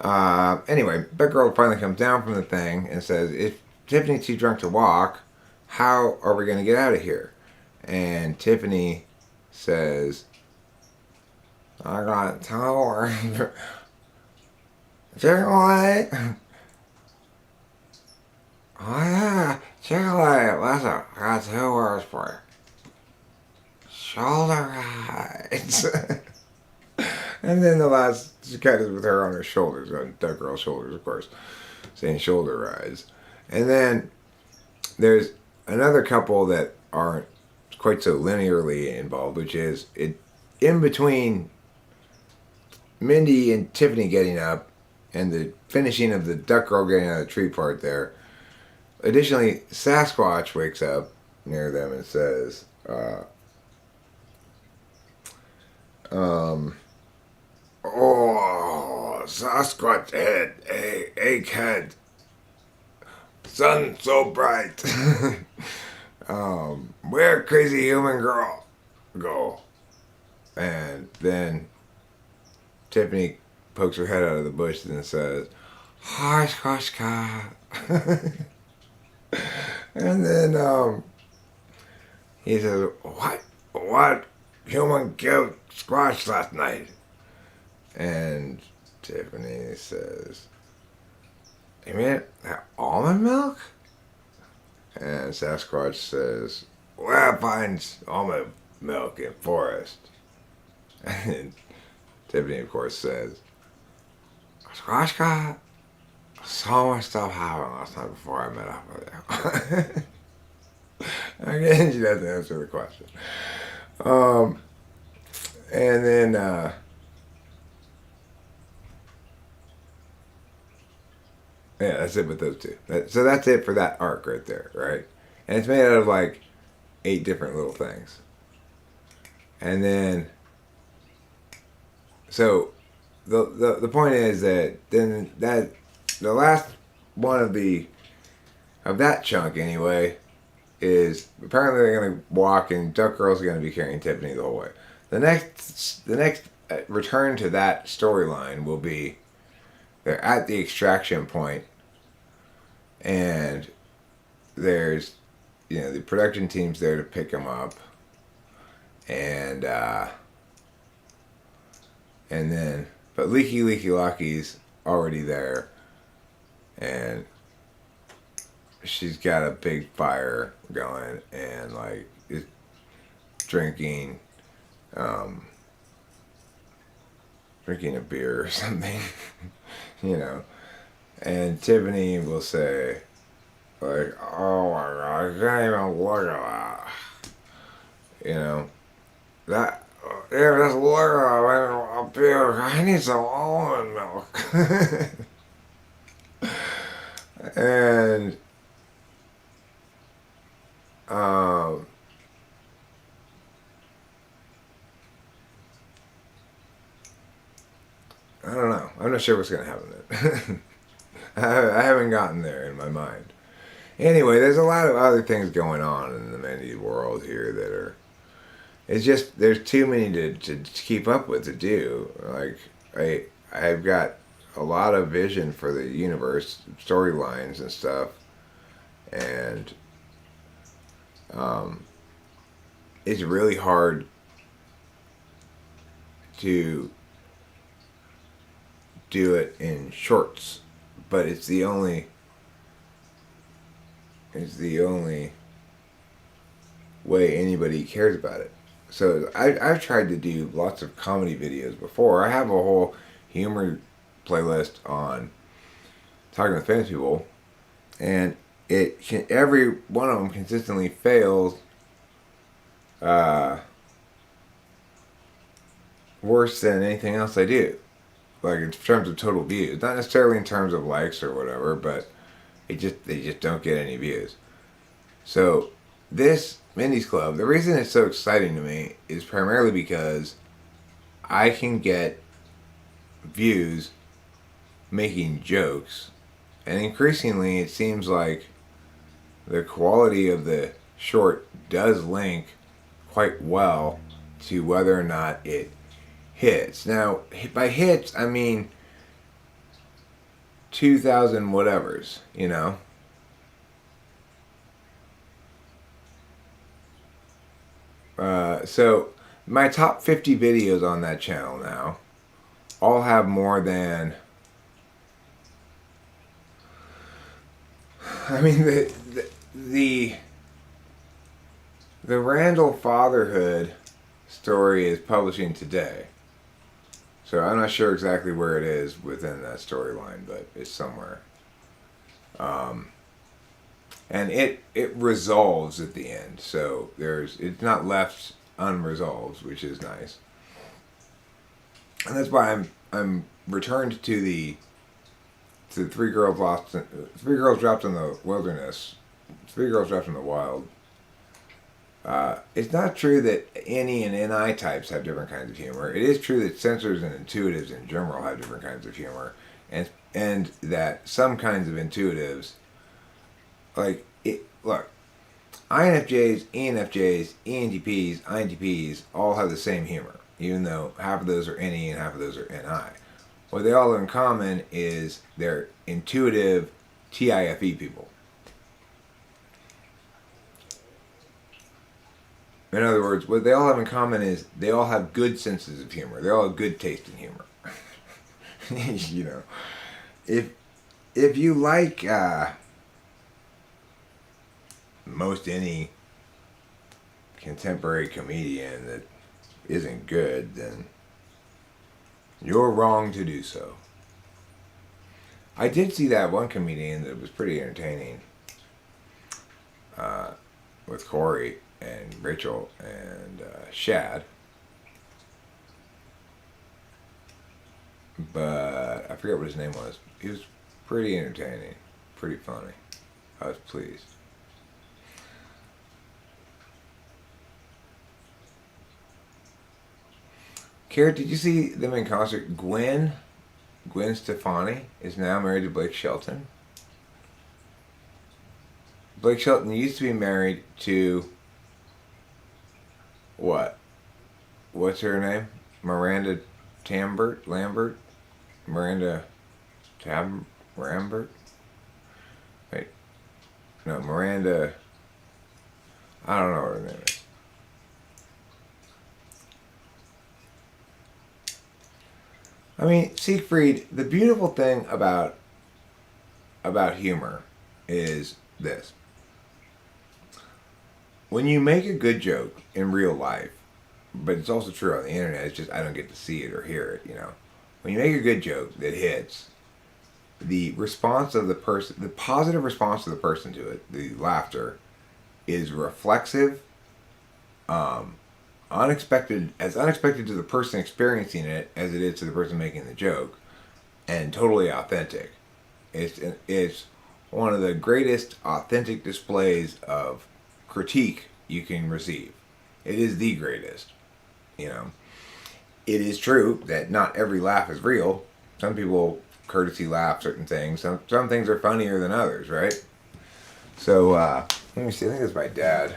Anyway, Duck Girl finally comes down from the thing and says, if Tiffany's too drunk to walk, how are we going to get out of here? And Tiffany says, I got tower. Chick-fil-A. Oh yeah, Chick-fil-A. Listen, I got 2 words for you. Shoulder rides. And then the last, she kind of with her on her shoulders, on Duck Girl's shoulders, of course, saying shoulder rides. And then there's another couple that aren't quite so linearly involved, which is it in between Mindy and Tiffany getting up and the finishing of the Duck Girl getting out of the tree part there. Additionally, Sasquatch wakes up near them and says, oh, Sasquatch head, egghead, sun so bright. Where crazy human girl go? And then Tiffany pokes her head out of the bush and says, hush, hush, cat. And then he says, what human killed Squash last night? And Tiffany says, you mean that almond milk? And Sasquatch says, where finds almond milk in forest? And Tiffany, of course, says, Squash got so much stuff happened last night before I met up with you. Again, she doesn't answer the question. And then, yeah, that's it with those two. So that's it for that arc right there, right? And it's made out of like 8 different little things. And then, so the point is that then that the last one of that chunk anyway is apparently they're gonna walk and Duck Girl's gonna be carrying Tiffany the whole way. The next return to that storyline will be they're at the extraction point and there's, you know, the production team's there to pick them up and then but Leaky Lockie's already there and she's got a big fire going and like is drinking a beer or something. You know, and Tiffany will say like, oh my god, I can't even look at that, you know, that yeah, just look at a beer, I need some almond milk. And I don't know. I'm not sure what's going to happen then. I haven't gotten there in my mind. Anyway, there's a lot of other things going on in the Mendy world here that are. It's just there's too many to keep up with to do. Like I've got a lot of vision for the universe, storylines and stuff, and it's really hard to do it in shorts, but it's the only way anybody cares about it. So I've tried to do lots of comedy videos before. I have a whole humor playlist on Talking with Famous People, and every one of them consistently fails worse than anything else I do. Like in terms of total views, not necessarily in terms of likes or whatever, but they just don't get any views. So this Mindy's Club, the reason it's so exciting to me is primarily because I can get views making jokes, and increasingly it seems like the quality of the short does link quite well to whether or not it hits. Now, by hits, I mean 2,000 whatevers, you know? So, my top 50 videos on that channel now all have more than. I mean, the Randall fatherhood story is publishing today. So I'm not sure exactly where it is within that storyline, but it's somewhere. And it resolves at the end, so it's not left unresolved, which is nice. And that's why I'm returned to the three girls dropped in the wilderness, three girls dropped in the wild. It's not true that NE and NI types have different kinds of humor. It is true that sensors and intuitives in general have different kinds of humor, and that some kinds of intuitives, look, INFJs, ENFJs, ENTPs, INTPs all have the same humor, even though half of those are NE and half of those are NI. What they all have in common is they're intuitive TIFE people. In other words, what they all have in common is they all have good senses of humor. They all have good taste in humor. You know, if you like most any contemporary comedian that isn't good, then you're wrong to do so. I did see that one comedian that was pretty entertaining with Corey and Rachel and Shad, but I forget what his name was. He was pretty entertaining, pretty funny. I was pleased. Kara, did you see them in concert? Gwen Stefani is now married to Blake Shelton. Blake Shelton used to be married to what? What's her name? Miranda Lambert? Miranda Lambert? Wait. No, Miranda. I don't know what her name is. I mean, Siegfried, the beautiful thing about humor is this. When you make a good joke in real life, but it's also true on the internet, it's just I don't get to see it or hear it, you know. When you make a good joke that hits, the response of the person, the positive response of the person to it, the laughter, is reflexive, unexpected to the person experiencing it as it is to the person making the joke, and totally authentic. It's one of the greatest authentic displays of critique you can receive. It is the greatest. You know, it is true that not every laugh is real. Some people courtesy laugh certain things. Some things are funnier than others, right? So, let me see. I think it's my dad.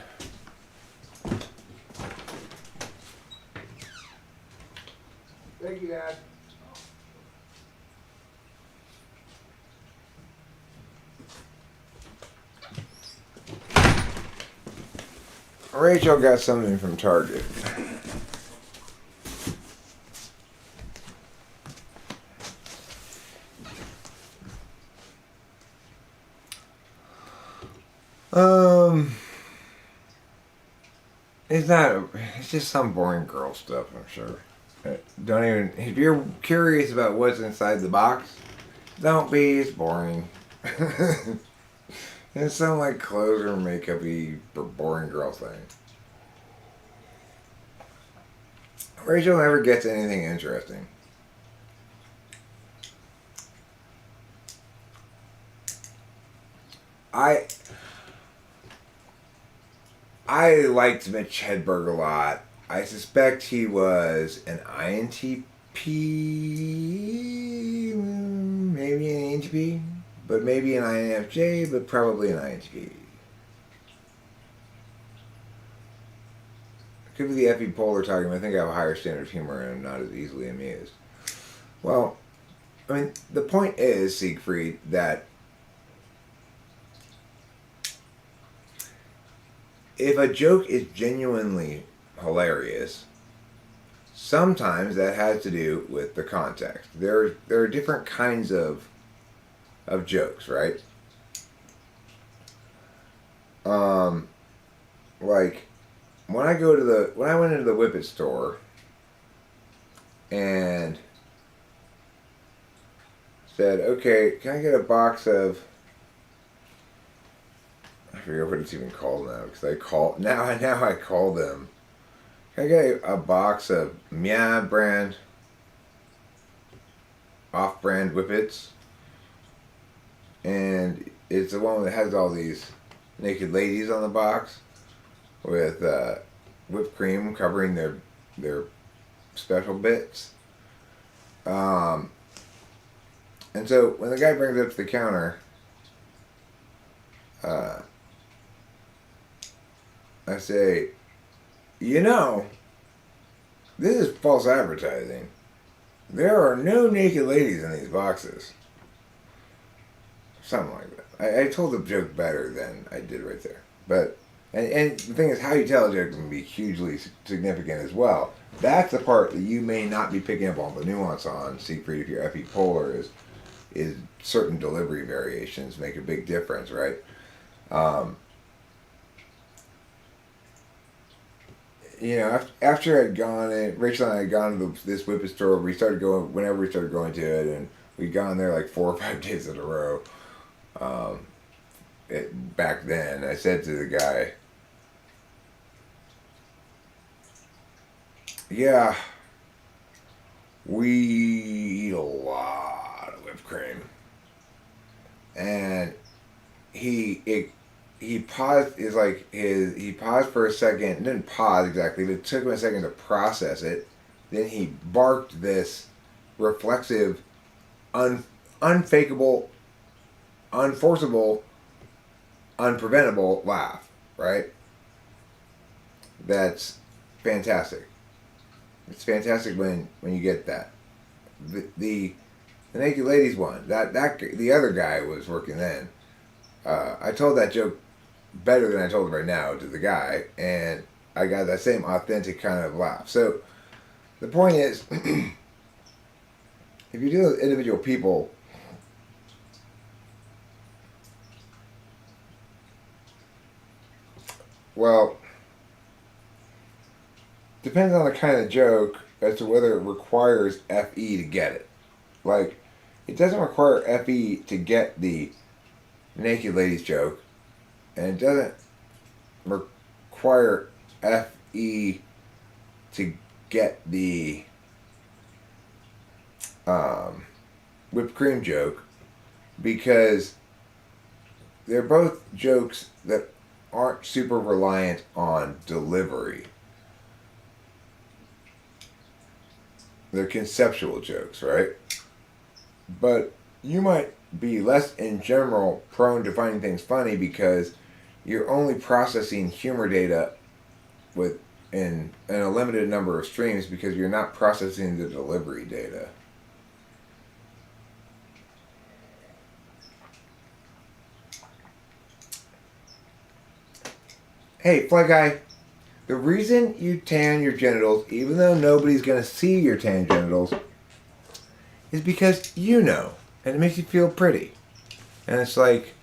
Thank you, Dad. Rachel got something from Target. It's not. It's just some boring girl stuff, I'm sure. Don't even. If you're curious about what's inside the box, don't be. It's boring. It's some like clothes or makeup-y boring girl thing. Rachel never gets anything interesting. I liked Mitch Hedberg a lot. I suspect he was an INTP, maybe an INTP, but maybe an INFJ, but probably an INTP. Could be the FE polar talking, but I think I have a higher standard of humor and I'm not as easily amused. Well, I mean, the point is, Siegfried, that if a joke is genuinely hilarious, sometimes that has to do with the context. There are different kinds of jokes, right? Like when I went into the Whippet store and said, "Okay, can I get a box of?" I forget what it's even called now because I call them. Can I get a box of Mia brand, off-brand Whippets? And it's the one that has all these naked ladies on the box with whipped cream covering their special bits. And so when the guy brings it up to the counter, I say, this is false advertising. There are no naked ladies in these boxes. Something like that. I told the joke better than I did right there. But, and the thing is, how you tell a joke can be hugely significant as well. That's the part that you may not be picking up on the nuance on, Siegfried, if you're FE polar, is certain delivery variations make a big difference, right? After I'd gone in, Rachel and I had gone to this Whippet store, whenever we started going to it, and we'd gone there like 4 or 5 days in a row. Back then, I said to the guy, "Yeah, we eat a lot of whipped cream," and he paused. He paused for a second. Didn't pause exactly, but it took him a second to process it. Then he barked this reflexive, unfakeable, unforceable, unpreventable laugh. Right? That's fantastic. It's fantastic when you get that. The naked ladies one. That the other guy was working then. I told that joke better than I told it right now to the guy, and I got that same authentic kind of laugh. So the point is, if you deal with individual people, well, depends on the kind of joke as to whether it requires FE to get it. Like, it doesn't require FE to get the naked ladies joke, and it doesn't require FE to get the whipped cream joke, because they're both jokes that aren't super reliant on delivery. They're conceptual jokes, right? But you might be less in general prone to finding things funny because you're only processing humor data with in a limited number of streams because you're not processing the delivery data. Hey, Fly Guy, the reason you tan your genitals, even though nobody's going to see your tan genitals, is because you know, and it makes you feel pretty. And it's like,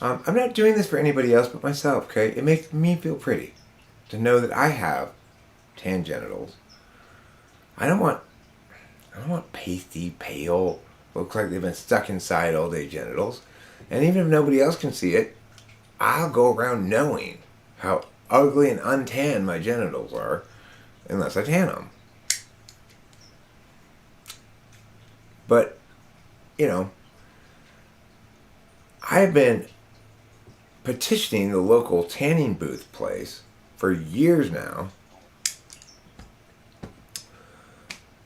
I'm not doing this for anybody else but myself, okay? It makes me feel pretty to know that I have tan genitals. I don't want pasty, pale, looks like they've been stuck inside all day genitals. And even if nobody else can see it, I'll go around knowing how ugly and untanned my genitals are unless I tan them. But, you know, I've been petitioning the local tanning booth place for years now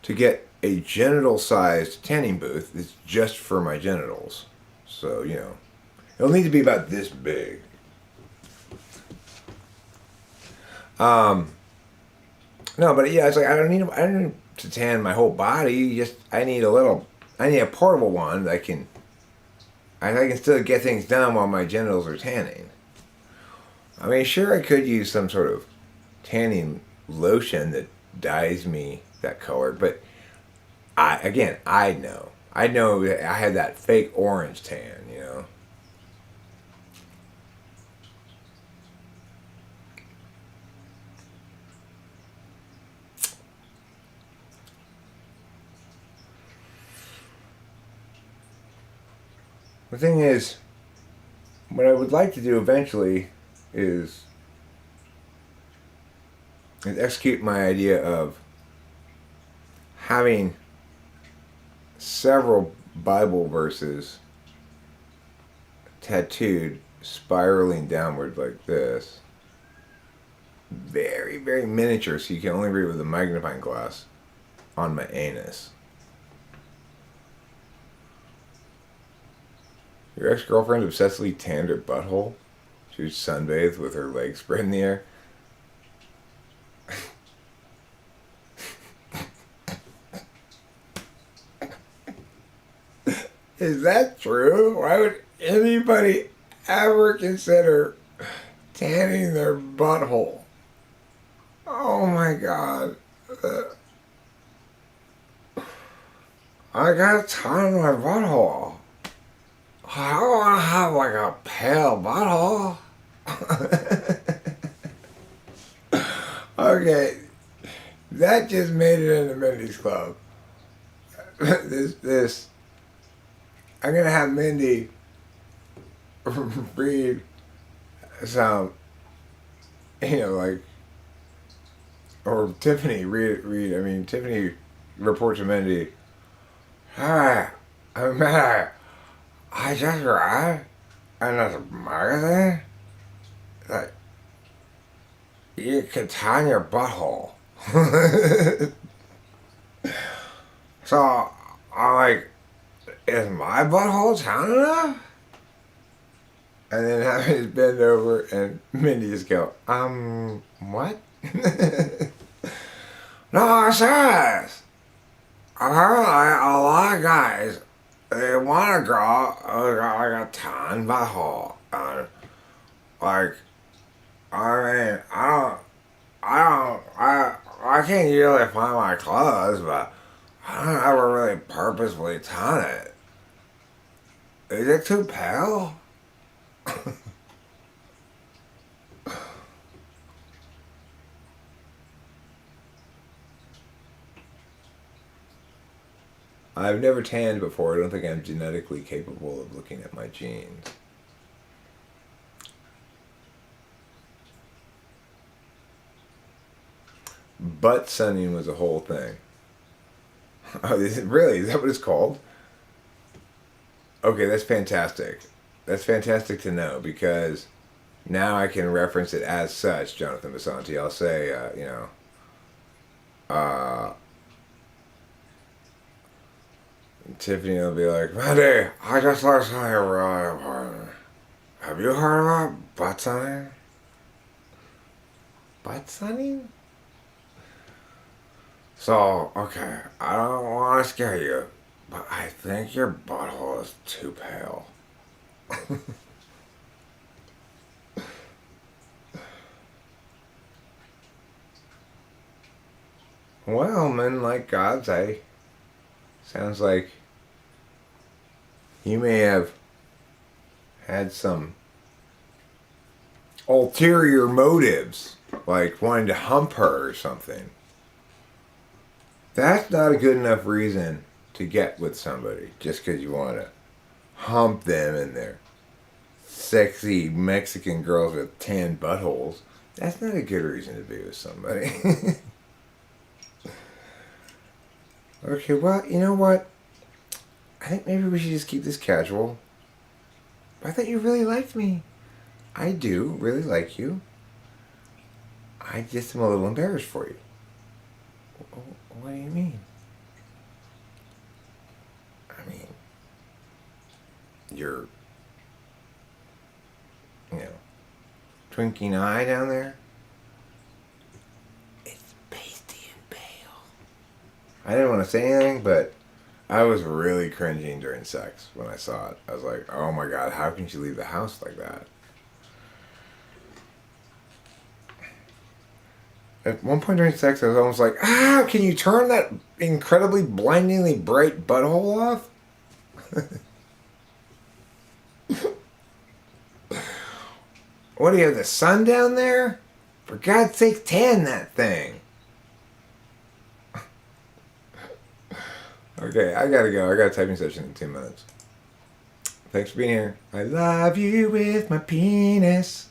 to get a genital-sized tanning booth that's just for my genitals. So, you know, it'll need to be about this big. No, but yeah, it's like I don't need to tan my whole body. I need a portable one that I can still get things done while my genitals are tanning. I mean, sure, I could use some sort of tanning lotion that dyes me that color, but I know that I had that fake orange tan, you know. The thing is, what I would like to do eventually is execute my idea of having several Bible verses tattooed spiraling downward like this. Very, very miniature, so you can only read with a magnifying glass on my anus. Your ex-girlfriend obsessively tanned her butthole. She was sunbathed with her legs spread in the air. Is that true? Why would anybody ever consider tanning their butthole? Oh my god. I got tan in my butthole. I don't want to have like a pale butthole. Okay, that just made it into Mindy's Club. I'm gonna have Mindy read some, or Tiffany read. I mean, Tiffany report to Mindy. Hi, I just read in this magazine that you can tan your butthole. So I'm like, is my butthole tan enough? And then have his bend over and Mindy just go, what? No, serious. Apparently a lot of guys, they want a girl who got like a tan butthole. And like, I can't usually find my clothes, but I don't ever really purposefully tan it. Is it too pale? I've never tanned before. I don't think I'm genetically capable of looking at my genes. Butt sunning was a whole thing. Oh, really? Is that what it's called? Okay, that's fantastic. That's fantastic to know because now I can reference it as such, Jonathan Basanti. I'll say, Tiffany will be like, Mandy, I just learned something really important. Have you heard about butt sunning? Butt sunning? So, okay, I don't want to scare you, but I think your butthole is too pale. Well, men like God say. Sounds like you may have had some ulterior motives, like wanting to hump her or something. That's not a good enough reason to get with somebody just because you want to hump them in their sexy Mexican girls with tan buttholes. That's not a good reason to be with somebody. Okay, well, you know what? I think maybe we should just keep this casual. I thought you really liked me. I do really like you. I just am a little embarrassed for you. What do you mean? I mean, your, you know, twinking eye down there. It's pasty and pale. I didn't want to say anything, but I was really cringing during sex when I saw it. I was like, oh my God, how can she leave the house like that? At one point during sex, I was almost like, can you turn that incredibly blindingly bright butthole off? What do you have, the sun down there? For God's sake, tan that thing. Okay, I gotta go. I got a typing session in 2 minutes. Thanks for being here. I love you with my penis.